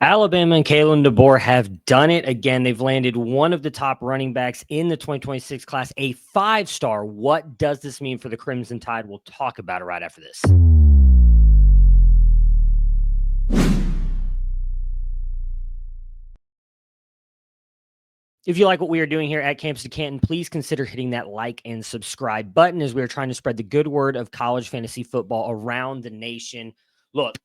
Alabama and Kalen DoBoer have done it again. They've landed one of the top running backs in the 2026 class, a 5-star. What does this mean for the Crimson Tide? We'll talk about it right after this. If you like what we are doing here at Campus to Canton, please consider hitting that like and subscribe button as we are trying to spread the good word of college fantasy football around the nation. Look,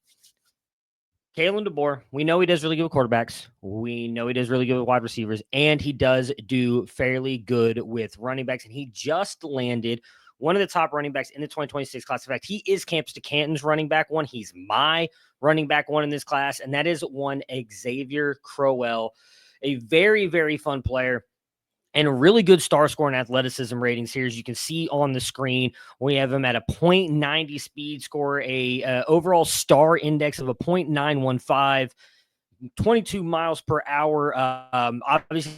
Kalen DoBoer, we know he does really good with quarterbacks. We know he does really good with wide receivers, and he does do fairly good with running backs. And he just landed one of the top running backs in the 2026 class. In fact, he is Campus to Canton's running back one. He's my running back one in this class, and that is one Ezavier Crowell, a very, very fun player. And a really good star score and athleticism ratings here, as you can see on the screen. We have him at a .90 speed score, a overall star index of a .915, 22 miles per hour. Obviously,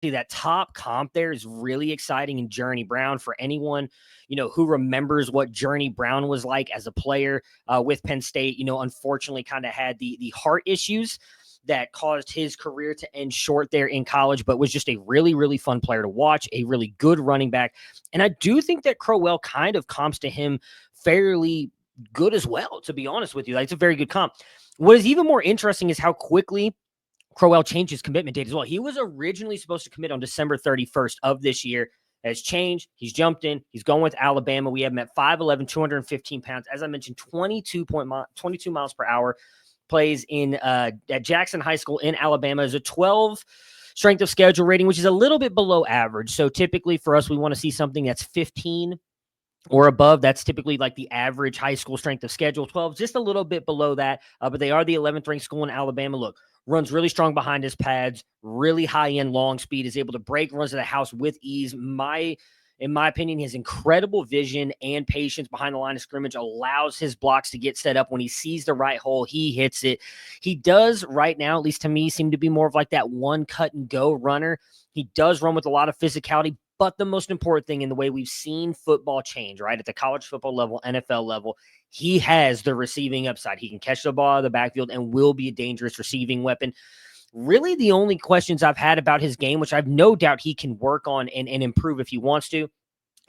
that top comp there is really exciting in Journey Brown. For anyone, who remembers what Journey Brown was like as a player with Penn State, unfortunately kind of had the heart issues that caused his career to end short there in college, but was just a really, really fun player to watch, a really good running back. And I do think that Crowell kind of comps to him fairly good as well, to be honest with you. Like, it's a very good comp. What is even more interesting is how quickly Crowell changed his commitment date as well. He was originally supposed to commit on December 31st of this year. Has changed. He's jumped in. He's going with Alabama. We have him at 5'11", 215 pounds. As I mentioned, 22 miles per hour. Plays in at Jackson High School in Alabama. Is a 12 strength of schedule rating, which is a little bit below average. So typically for us, we want to see something that's 15 or above. That's typically like the average high school strength of schedule. 12, just a little bit below that. But they are the 11th ranked school in Alabama. Look, runs really strong behind his pads, really high end long speed, is able to break runs to the house with ease. In my opinion, his incredible vision and patience behind the line of scrimmage allows his blocks to get set up. When he sees the right hole, he hits it. He does right now, at least to me, seem to be more of like that one cut and go runner. He does run with a lot of physicality, but the most important thing in the way we've seen football change, right, at the college football level, NFL level, he has the receiving upside. He can catch the ball out of the backfield and will be a dangerous receiving weapon. Really, the only questions I've had about his game, which I've no doubt he can work on and improve if he wants to,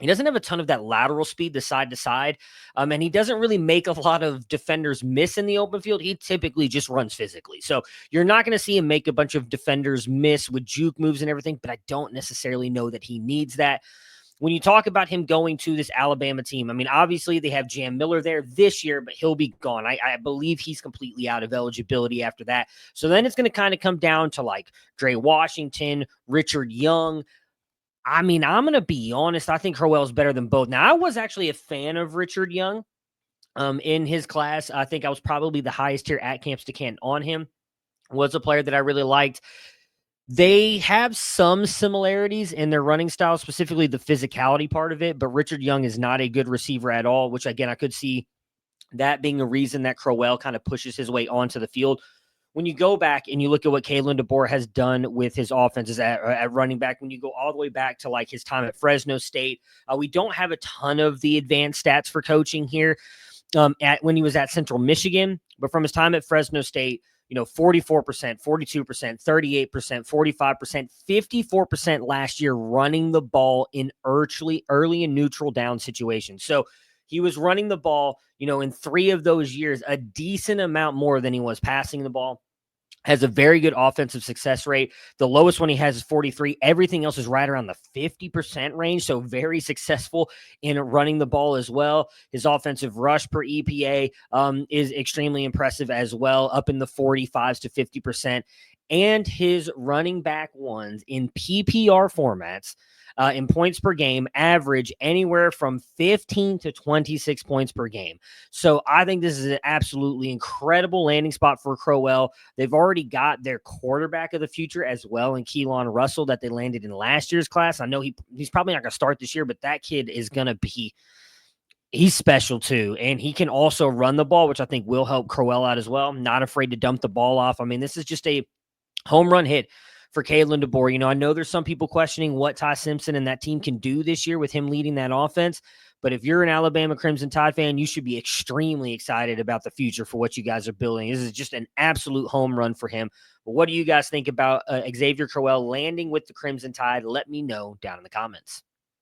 he doesn't have a ton of that lateral speed, the side to side, and he doesn't really make a lot of defenders miss in the open field. He typically just runs physically. So you're not going to see him make a bunch of defenders miss with juke moves and everything, but I don't necessarily know that he needs that. When you talk about him going to this Alabama team, I mean, obviously they have Jam Miller there this year, but he'll be gone. I believe he's completely out of eligibility after that. So then it's going to kind of come down to like Dre Washington, Richard Young. I mean, I'm going to be honest. I think Crowell's better than both. Now, I was actually a fan of Richard Young in his class. I think I was probably the highest tier at Campus to Canton on him. Was a player that I really liked. They have some similarities in their running style, specifically the physicality part of it, but Richard Young is not a good receiver at all, which, again, I could see that being a reason that Crowell kind of pushes his way onto the field. When you go back and you look at what Kalen DoBoer has done with his offenses at running back, when you go all the way back to like his time at Fresno State, we don't have a ton of the advanced stats for coaching here when he was at Central Michigan, but from his time at Fresno State, 44%, 42%, 38%, 45%, 54% last year running the ball in early and neutral down situations. So he was running the ball, in 3 of those years, a decent amount more than he was passing the ball. Has a very good offensive success rate. The lowest one he has is 43. Everything else is right around the 50% range. So very successful in running the ball as well. His offensive rush per EPA is extremely impressive as well, up in the 45s to 50%. And his running back ones in PPR formats, in points per game, average anywhere from 15 to 26 points per game. So I think this is an absolutely incredible landing spot for Crowell. They've already got their quarterback of the future as well in Keelan Russell that they landed in last year's class. I know he's probably not going to start this year, but that kid is going to be – he's special too, and he can also run the ball, which I think will help Crowell out as well. Not afraid to dump the ball off. I mean, this is just a home run hit for Kalen DoBoer. I know there's some people questioning what Ty Simpson and that team can do this year with him leading that offense, But if you're an Alabama Crimson Tide fan, you should be extremely excited about the future for what you guys are building. This is just an absolute home run for him. But what do you guys think about Ezavier Crowell landing with the Crimson Tide? Let me know down in the comments.